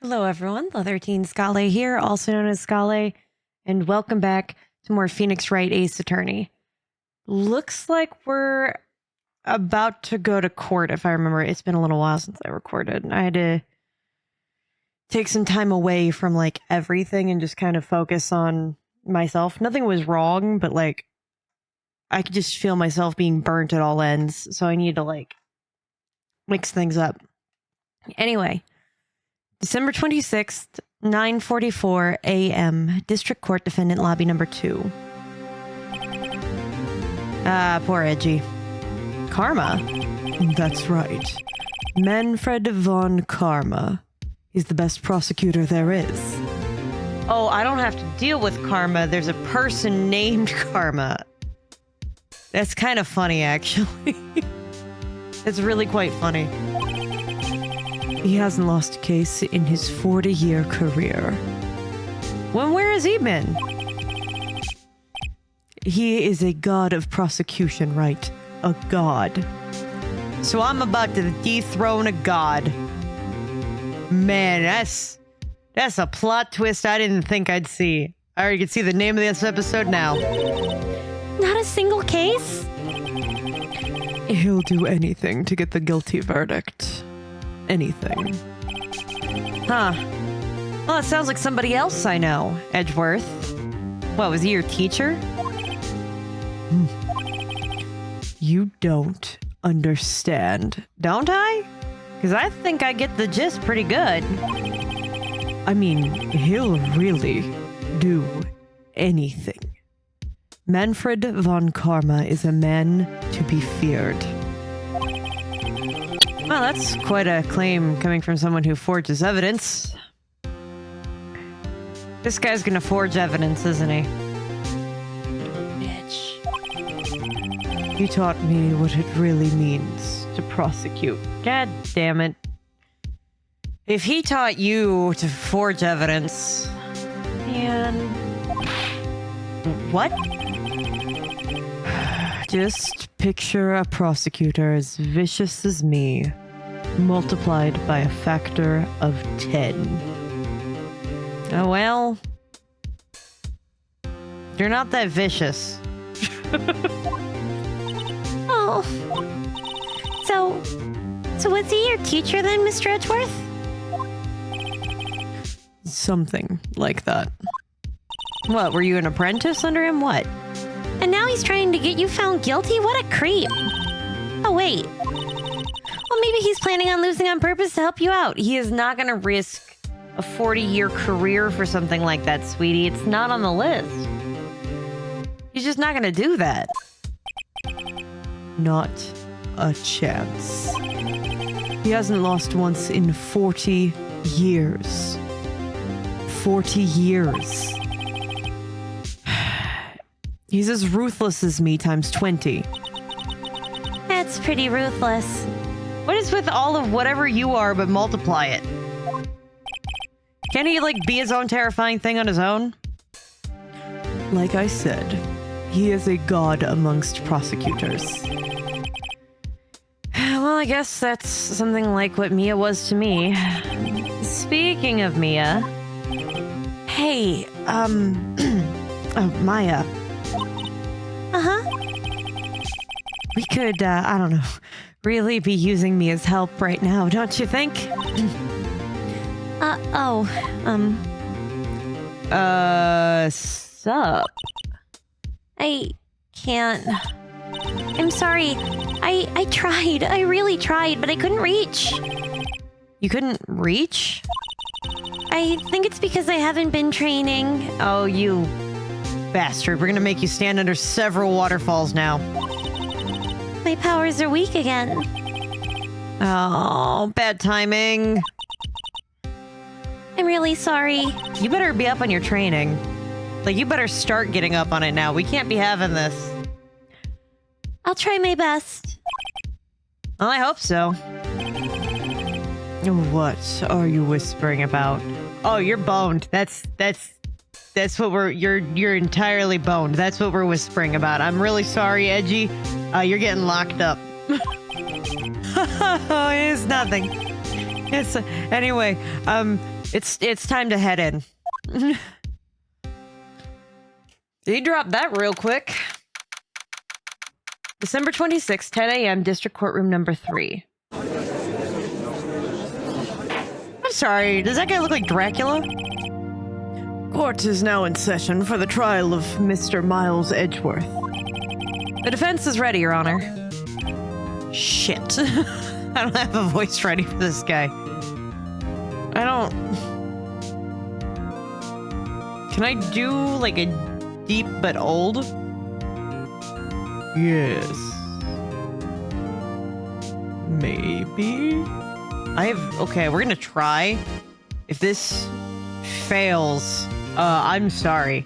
Hello, everyone. Leatherteen Scale here, also known as Scale, and welcome back to more Phoenix Wright Ace Attorney. Looks like we're about to go to court, if I remember. It's been a little while since I recorded. I had to take some time away from, everything and just kind of focus on myself. Nothing was wrong, but, I could just feel myself being burnt at all ends, so I need to, mix things up. Anyway. December 26th, 9:44 a.m., District Court Defendant Lobby Number 2. Poor Edgy. Karma? That's right. Manfred von Karma. He's the best prosecutor there is. Oh, I don't have to deal with Karma. There's a person named Karma. That's kind of funny, actually. It's really quite funny. He hasn't lost a case in his 40-year career. Well, where has he been? He is a god of prosecution, right? A god. So I'm about to dethrone a god. Man, that's a plot twist I didn't think I'd see. I already can see the name of this episode now. Not a single case? He'll do anything to get the guilty verdict. Anything. Huh. Well, it sounds like somebody else I know, Edgeworth. What, was he your teacher? You don't understand, don't I? Because I think I get the gist pretty good. I mean, he'll really do anything. Manfred von Karma is a man to be feared. Well, that's quite a claim coming from someone who forges evidence. This guy's gonna forge evidence, isn't he? Bitch. He taught me what it really means to prosecute. God damn it. If he taught you to forge evidence... Man... What? Just picture a prosecutor as vicious as me, multiplied by a factor of 10. Oh, well. You're not that vicious. Oh. So was he your teacher then, Mr. Edgeworth? Something like that. What, were you an apprentice under him? What? And now he's trying to get you found guilty? What a creep. Oh, wait. Well, maybe he's planning on losing on purpose to help you out. He is not going to risk a 40-year career for something like that, sweetie. It's not on the list. He's just not going to do that. Not a chance. He hasn't lost once in 40 years. 40 years. He's as ruthless as me times 20. That's pretty ruthless. What is with all of whatever you are but multiply it? Can he, be his own terrifying thing on his own? Like I said, he is a god amongst prosecutors. Well, I guess that's something like what Mia was to me. Speaking of Mia... Hey, oh, Maya... Uh-huh. We could, I don't know, really be using Mia's help right now, don't you think? Sup? I can't. I'm sorry. I tried. I really tried, but I couldn't reach. You couldn't reach? I think it's because I haven't been training. Oh, you bastard. We're gonna make you stand under several waterfalls now. My powers are weak again. Oh, bad timing. I'm really sorry. You better be up on your training. You better start getting up on it now. We can't be having this. I'll try my best. Well, I hope so. What are you whispering about? Oh, you're boned. That's what you're entirely boned. That's what we're whispering about. I'm really sorry, Edgy. You're getting locked up. It's nothing. Anyway, it's time to head in. He dropped that real quick. December 26th, 10 a.m., District Courtroom number 3. I'm sorry, does that guy look like Dracula? Court is now in session for the trial of Mr. Miles Edgeworth. The defense is ready, Your Honor. Shit. I don't have a voice ready for this guy. Can I do, like, a deep but old? Yes. Maybe? Okay, we're gonna try. If this fails, I'm sorry.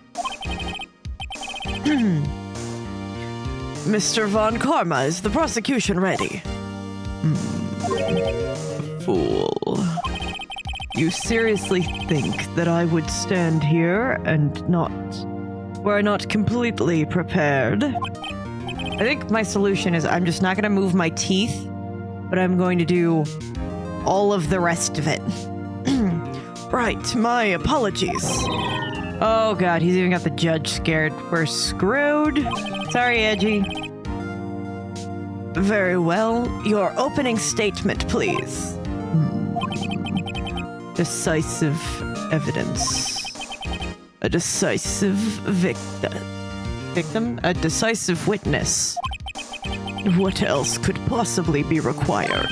Mr. Von Karma, is the prosecution ready? Fool. You seriously think that I would stand here and were not completely prepared? I think my solution is I'm just not going to move my teeth, but I'm going to do all of the rest of it. Right, my apologies. Oh god, he's even got the judge scared. We're screwed. Sorry, Edgy. Very well. Your opening statement, please. Decisive evidence. A decisive victim? A decisive witness. What else could possibly be required?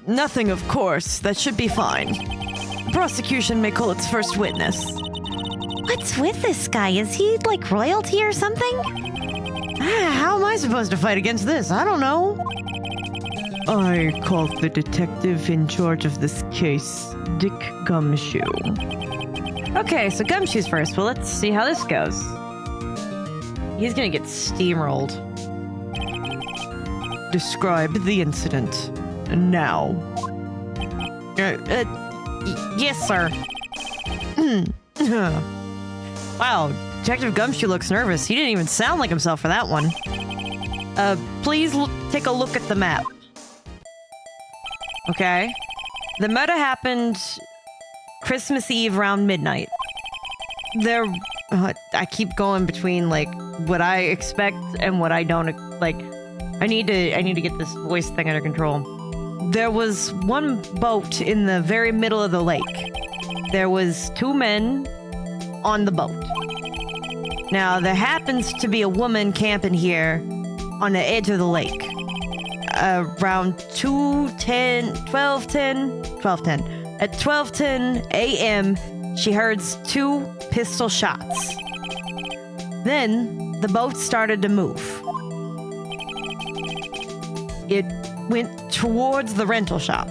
Nothing, of course. That should be fine. The prosecution may call its first witness. What's with this guy? Is he like royalty or something? How am I supposed to fight against this? I don't know. I call the detective in charge of this case, Dick Gumshoe. Okay, so Gumshoe's first. Well, let's see how this goes. He's gonna get steamrolled. Describe the incident. Now. Yes, sir. Wow, Detective Gumshoe looks nervous. He didn't even sound like himself for that one. Please take a look at the map. Okay. The murder happened Christmas Eve around midnight. I keep going between, like, what I expect and what I don't, like, I need to get this voice thing under control. There was one boat in the very middle of the lake. There was 2 men on the boat. Now, there happens to be a woman camping here on the edge of the lake. Around 12:10 at 12:10 a.m. she heard 2 pistol shots. Then the boat started to move. It went towards the rental shop.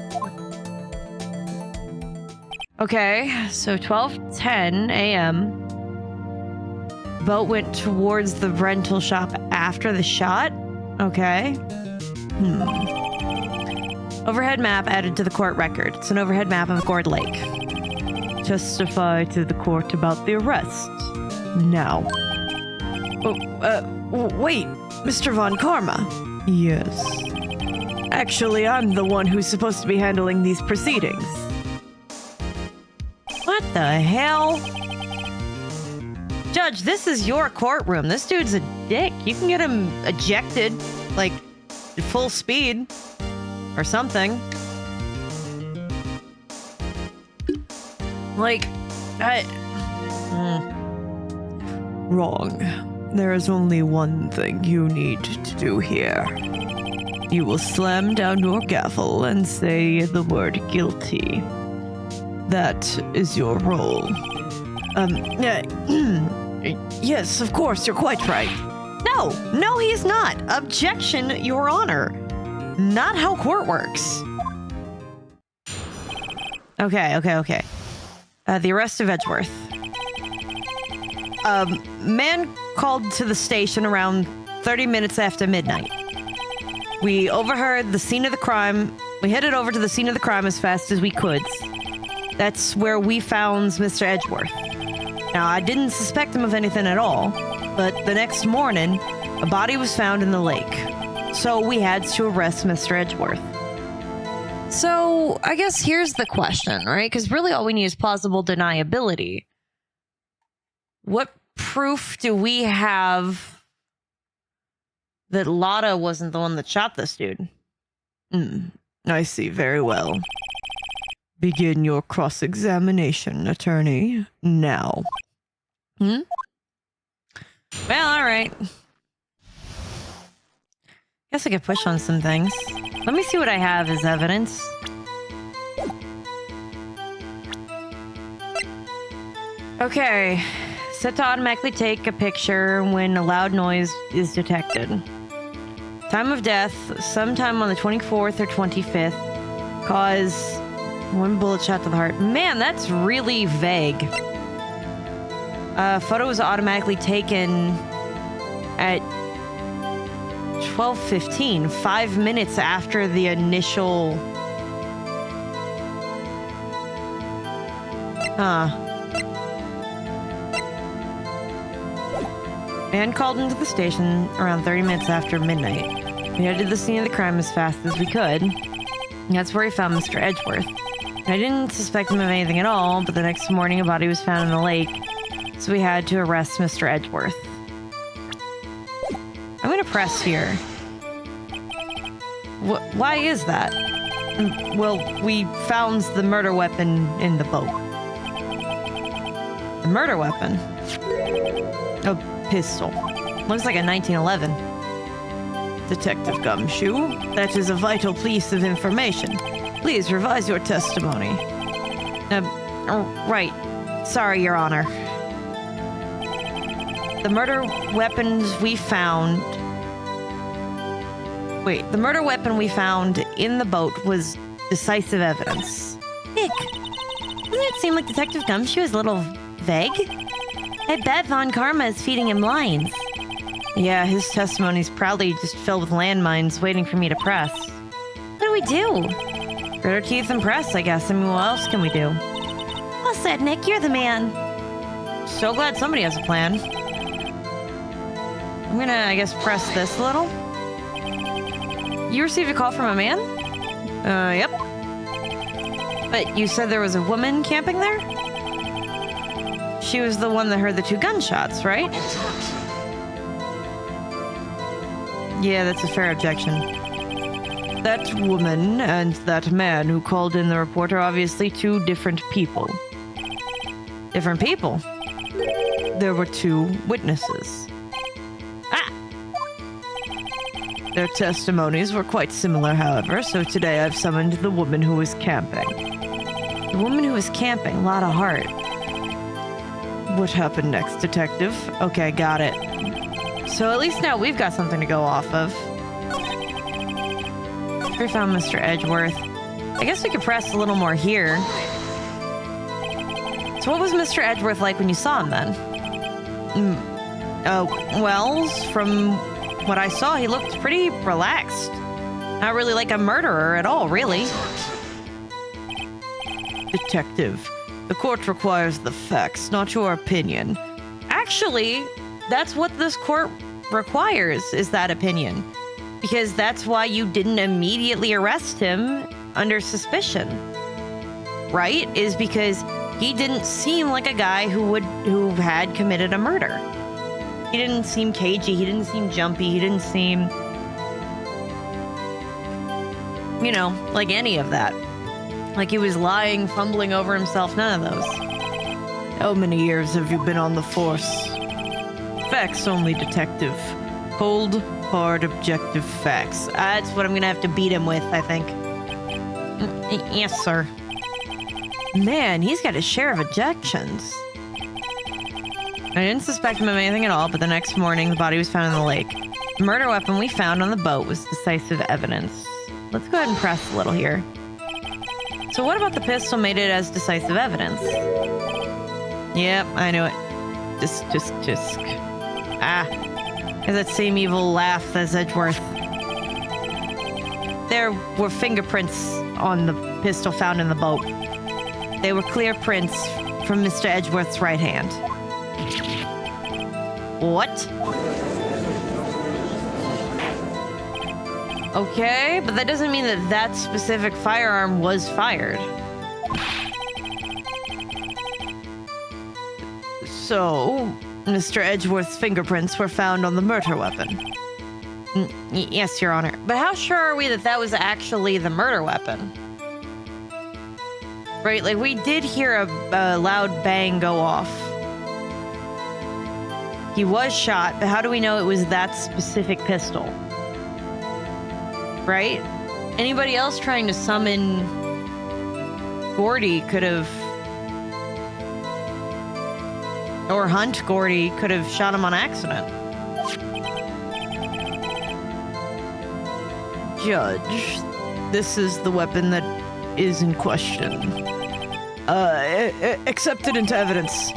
Okay, so 12:10 a.m. boat went towards the rental shop after the shot. Okay. Overhead map added to the court record. It's an overhead map of Gourd Lake. Testify to the court about the arrest. Now. Wait, Mr. Von Karma. Yes. Actually, I'm the one who's supposed to be handling these proceedings. What the hell? Judge, this is your courtroom. This dude's a dick. You can get him ejected, like, at full speed. Or something. Like, Wrong. There is only one thing you need to do here. You will slam down your gavel and say the word guilty. That is your role. Yes, of course, you're quite right. No, he's not. Objection, Your Honor. Not how court works. Okay. The arrest of Edgeworth. Man called to the station around 30 minutes after midnight. We overheard the scene of the crime. We headed over to the scene of the crime as fast as we could. That's where we found Mr. Edgeworth. Now, I didn't suspect him of anything at all, but the next morning, a body was found in the lake. So we had to arrest Mr. Edgeworth. So I guess here's the question, right? Because really all we need is plausible deniability. What proof do we have that Lotta wasn't the one that shot this dude? I see very well. Begin your cross-examination, attorney, now. Well, all right. Guess I could push on some things. Let me see what I have as evidence. Okay. Set to automatically take a picture when a loud noise is detected. Time of death, sometime on the 24th or 25th. Cause 1 bullet shot to the heart. Man, that's really vague. Photo was automatically taken at 12:15, 5 minutes after the initial... Man called into the station around 30 minutes after midnight. We headed to the scene of the crime as fast as we could. That's where he found Mr. Edgeworth. I didn't suspect him of anything at all, but the next morning a body was found in the lake, so we had to arrest Mr. Edgeworth. I'm gonna press here. Why is that? Well, we found the murder weapon in the boat. The murder weapon? A pistol. Looks like a 1911. Detective Gumshoe, that is a vital piece of information. Please revise your testimony. Right. Sorry, Your Honor. The murder weapons we found... Wait, the murder weapon we found in the boat was decisive evidence. Nick, doesn't it seem like Detective Gumshoe is a little vague? I bet Von Karma is feeding him lines. Yeah, his testimony's proudly just filled with landmines waiting for me to press. What do we do? Grit our teeth and press, I guess. I mean, what else can we do? Well said, Nick. You're the man. So glad somebody has a plan. I'm gonna, I guess, press this a little. You received a call from a man? Yep. But you said there was a woman camping there? She was the one that heard the 2 gunshots, right? Yeah, that's a fair objection. That woman and that man who called in the report are obviously 2 different people. Different people? There were 2 witnesses. Their testimonies were quite similar, however, so today I've summoned the woman who was camping. The woman who was camping, a lot of heart. What happened next, detective? Okay, got it. So at least now we've got something to go off of. We found Mr. Edgeworth. I guess we could press a little more here. So what was Mr. Edgeworth like when you saw him then? Well, from what I saw, he looked pretty relaxed. Not really like a murderer at all, really. Detective, the court requires the facts, not your opinion. Actually, that's what this court requires, is that opinion. Because that's why you didn't immediately arrest him under suspicion. Right? Is because he didn't seem like a guy who had committed a murder. He didn't seem cagey, he didn't seem jumpy, he didn't seem, you know, like any of that. Like he was lying, fumbling over himself, none of those. How many years have you been on the force? Facts only, detective. Cold, hard, objective facts. That's what I'm gonna have to beat him with, I think. Yes, sir. Man, he's got his share of objections. I didn't suspect him of anything at all, but the next morning, the body was found in the lake. The murder weapon we found on the boat was decisive evidence. Let's go ahead and press a little here. So what about the pistol made it as decisive evidence? Yep, I knew it. Just. Has that same evil laugh as Edgeworth. There were fingerprints on the pistol found in the boat. They were clear prints from Mr. Edgeworth's right hand. What? Okay, but that doesn't mean that that specific firearm was fired. So, Mr. Edgeworth's fingerprints were found on the murder weapon. Yes, Your Honor. But how sure are we that that was actually the murder weapon? Right, like we did hear a loud bang go off. He was shot, but how do we know it was that specific pistol? Right? Anybody else trying to summon Gordy could have... Or hunt Gordy could have shot him on accident. Judge, this is the weapon that is in question. Accepted into evidence.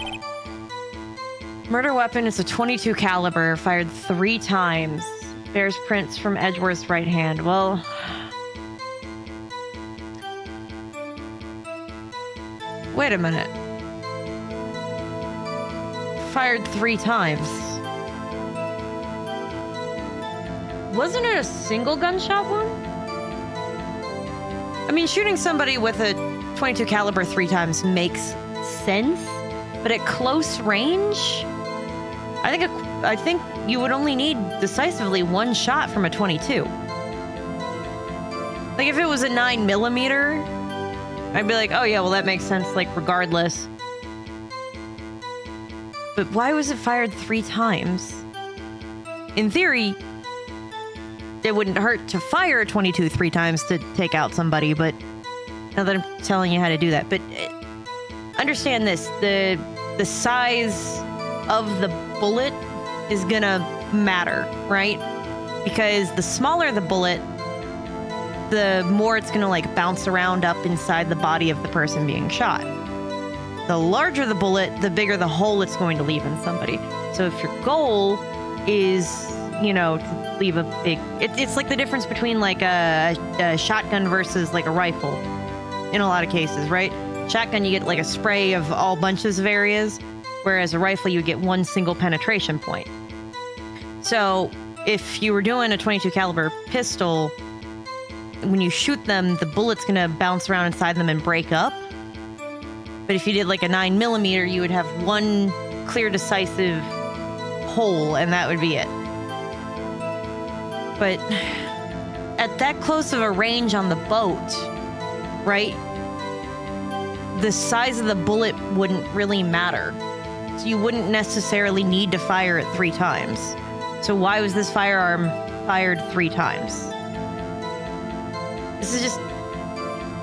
Murder weapon is a .22 caliber, fired 3 times. Bears prints from Edgeworth's right hand. Well... Wait a minute. Fired 3 times. Wasn't it a single gunshot wound? I mean, shooting somebody with a .22 caliber 3 times makes sense, but at close range, I think you would only need decisively 1 shot from a .22. Like if it was a 9mm, I'd be like, oh yeah, well that makes sense, like regardless. But why was it fired 3 times? In theory, it wouldn't hurt to fire a .22 3 times to take out somebody, but now that I'm telling you how to do that. But understand this, the size of the bullet is gonna matter, right? Because the smaller the bullet, the more it's gonna like bounce around up inside the body of the person being shot. The larger the bullet, the bigger the hole it's going to leave in somebody. So if your goal is, you know, to leave a big... It's like the difference between like a shotgun versus like a rifle in a lot of cases, right? Shotgun, you get like a spray of all bunches of areas, whereas a rifle, you get 1 single penetration point. So if you were doing a .22 caliber pistol, when you shoot them, the bullet's gonna bounce around inside them and break up. But if you did like a 9mm, you would have 1 clear, decisive hole, and that would be it. But at that close of a range on the boat, right, the size of the bullet wouldn't really matter. So you wouldn't necessarily need to fire it 3 times. So why was this firearm fired 3 times? This is just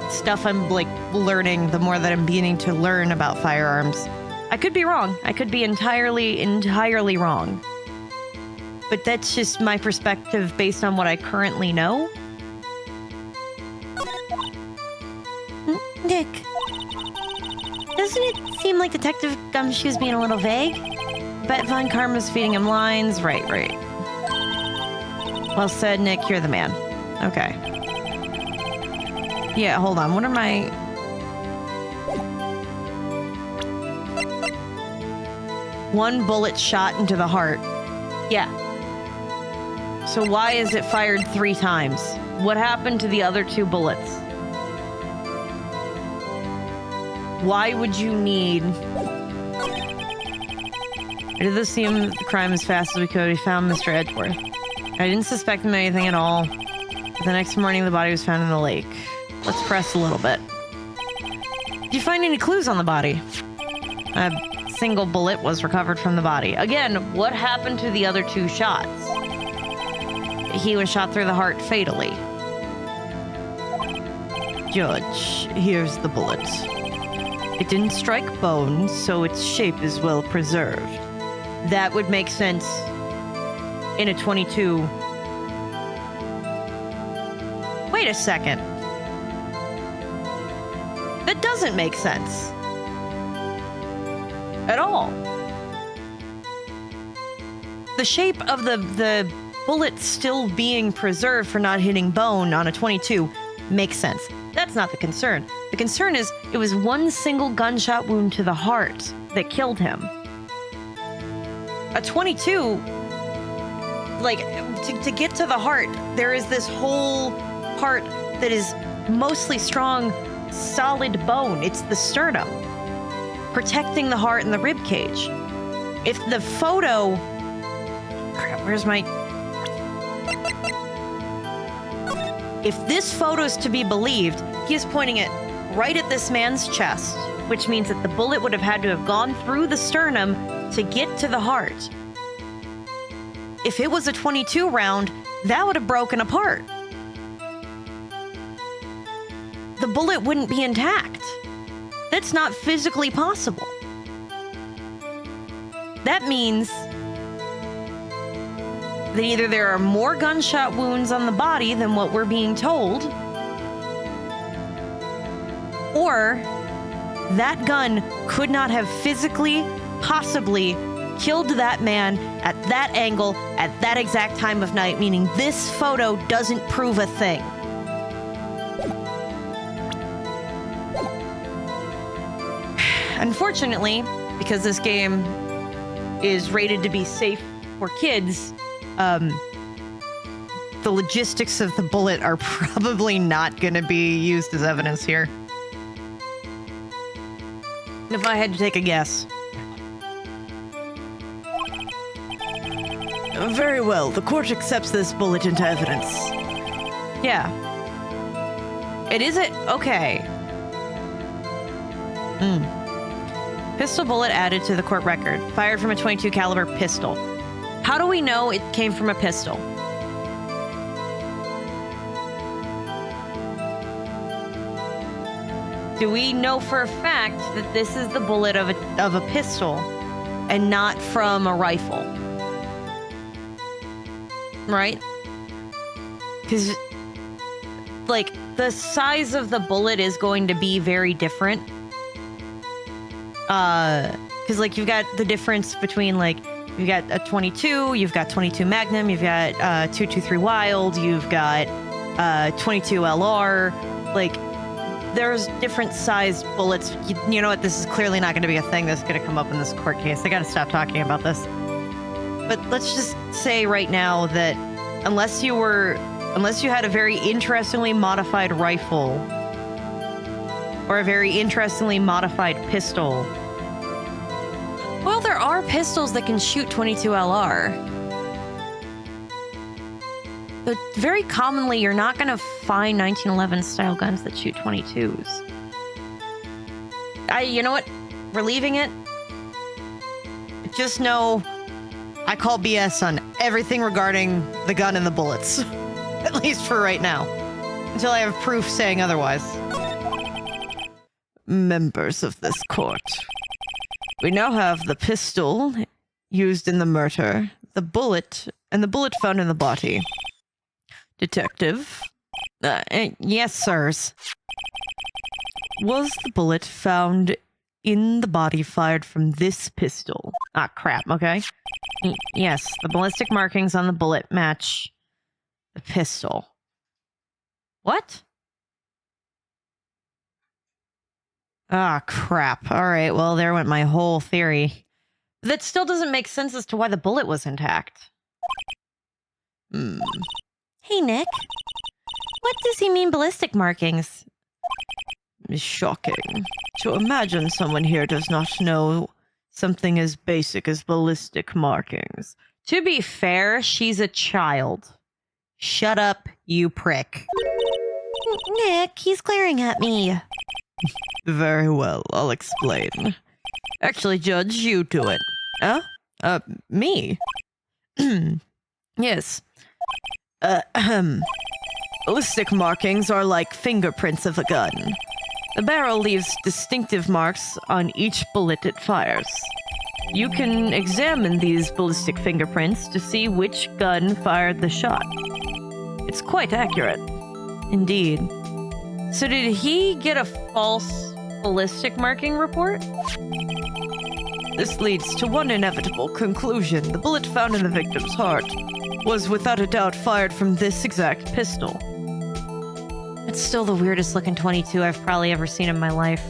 stuff I'm like learning the more that I'm beginning to learn about firearms. I could be wrong. I could be entirely wrong. But that's just my perspective based on what I currently know. Nick, doesn't it seem like Detective Gumshoe's being a little vague? Bet Von Karma's feeding him lines. Right. Well said, Nick. You're the man. Okay. Yeah, hold on. What are my... One bullet shot into the heart. Yeah. So why is it fired 3 times? What happened to the other 2 bullets? Why would you need... I did the scene of the crime as fast as we could. We found Mr. Edgeworth. I didn't suspect him of anything at all. But the next morning, the body was found in the lake. Let's press a little bit. Did you find any clues on the body? A single bullet was recovered from the body. Again, what happened to the other 2 shots? He was shot through the heart fatally. Judge, here's the bullet. It didn't strike bone, so its shape is well preserved. That would make sense in a .22. Wait a second. That doesn't make sense. At all. The shape of the bullet still being preserved for not hitting bone on a .22 makes sense. That's not the concern. The concern is it was 1 single gunshot wound to the heart that killed him. A .22 like, to get to the heart, there is this whole part that is mostly strong, solid bone. It's the sternum, protecting the heart and the rib cage. If the photo... Crap, where's my... If this photo's to be believed, he is pointing it right at this man's chest, which means that the bullet would have had to have gone through the sternum to get to the heart. If it was a .22 round, that would have broken apart. The bullet wouldn't be intact. That's not physically possible. That means that either there are more gunshot wounds on the body than what we're being told, or that gun could not have physically, possibly killed that man at that angle at that exact time of night, meaning this photo doesn't prove a thing. Unfortunately, because this game is rated to be safe for kids, the logistics of the bullet are probably not going to be used as evidence here. If I had to take a guess. Very well, the court accepts this bullet into evidence. Yeah. It is it? Okay. Pistol bullet added to the court record. Fired from a .22 caliber pistol. How do we know it came from a pistol? Do we know for a fact that this is the bullet of a pistol and not from a rifle? Right? Because, like, the size of the bullet is going to be very different. Because, like, you've got the difference between, like, you've got a .22, you've got .22 Magnum, you've got 223 Wild, you've got 22 LR. Like, there's different sized bullets. You know what? This is clearly not going to be a thing that's going to come up in this court case. I got to stop talking about this. But let's just say right now that unless you had a very interestingly modified rifle or a very interestingly modified pistol. Well, there are pistols that can shoot .22 LR. But very commonly, you're not going to find 1911 style guns that shoot .22s. You know what? We're leaving it. Just know I call BS on everything regarding the gun and the bullets. At least for right now. Until I have proof saying otherwise. Members of this court. We now have the pistol used in the murder, the bullet, and the bullet found in the body. Detective? Yes, sirs. Was the bullet found in the body fired from this pistol? Ah, crap, okay. Yes, the ballistic markings on the bullet match the pistol. What? Ah, crap. All right, well, there went my whole theory. That still doesn't make sense as to why the bullet was intact. Hey, Nick. What does he mean ballistic markings? Shocking. To imagine someone here does not know something as basic as ballistic markings. To be fair, she's a child. Shut up, you prick. Nick, he's glaring at me. Very well, I'll explain. Actually, Judge, you do it. Huh? Me? Yes. Ballistic markings are like fingerprints of a gun. The barrel leaves distinctive marks on each bullet it fires. You can examine these ballistic fingerprints to see which gun fired the shot. It's quite accurate. Indeed. So did he get a false ballistic marking report? This leads to one inevitable conclusion. The bullet found in the victim's heart was without a doubt fired from this exact pistol. It's still the weirdest looking .22 I've probably ever seen in my life.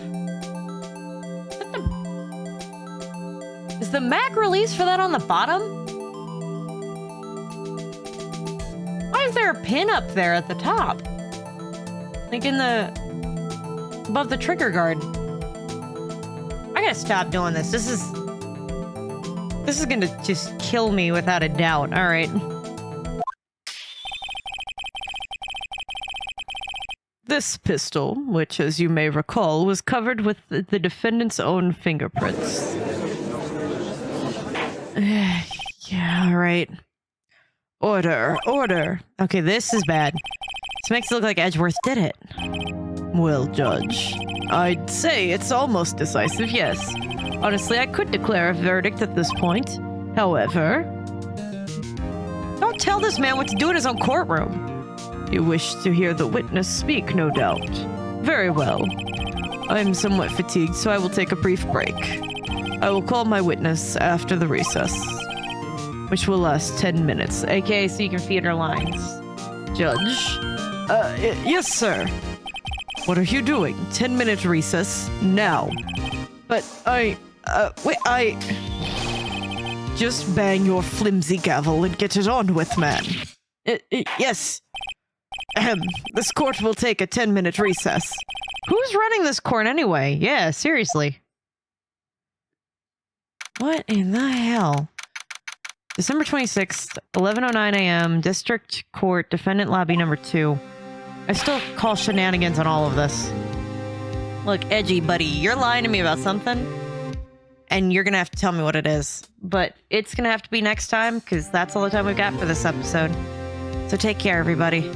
Is the mag release for that on the bottom? there a pin up there at the top? Like above the trigger guard. I gotta stop doing this. This is gonna just kill me without a doubt. All right. This pistol, which as you may recall, was covered with the defendant's own fingerprints. Yeah, all right. Order, order. Okay, this is bad. This makes it look like Edgeworth did it. Well, Judge, I'd say it's almost decisive, yes. Honestly, I could declare a verdict at this point. However... Don't tell this man what to do in his own courtroom. You wish to hear the witness speak, no doubt. Very well. I'm somewhat fatigued, so I will take a brief break. I will call my witness after the recess, which will last 10 minutes, aka so you can feed her lines. Judge? Yes, sir. What are you doing? 10-minute recess, now. But wait, just bang your flimsy gavel and get it on with, man. Yes. This court will take a 10-minute recess. Who's running this court anyway? Yeah, seriously. What in the hell? December 26th, 11:09 a.m., District Court, Defendant Lobby number 2. I still call shenanigans on all of this. Look, Edgy, buddy, you're lying to me about something, and you're gonna have to tell me what it is. But it's gonna have to be next time, because that's all the time we've got for this episode. So take care, everybody.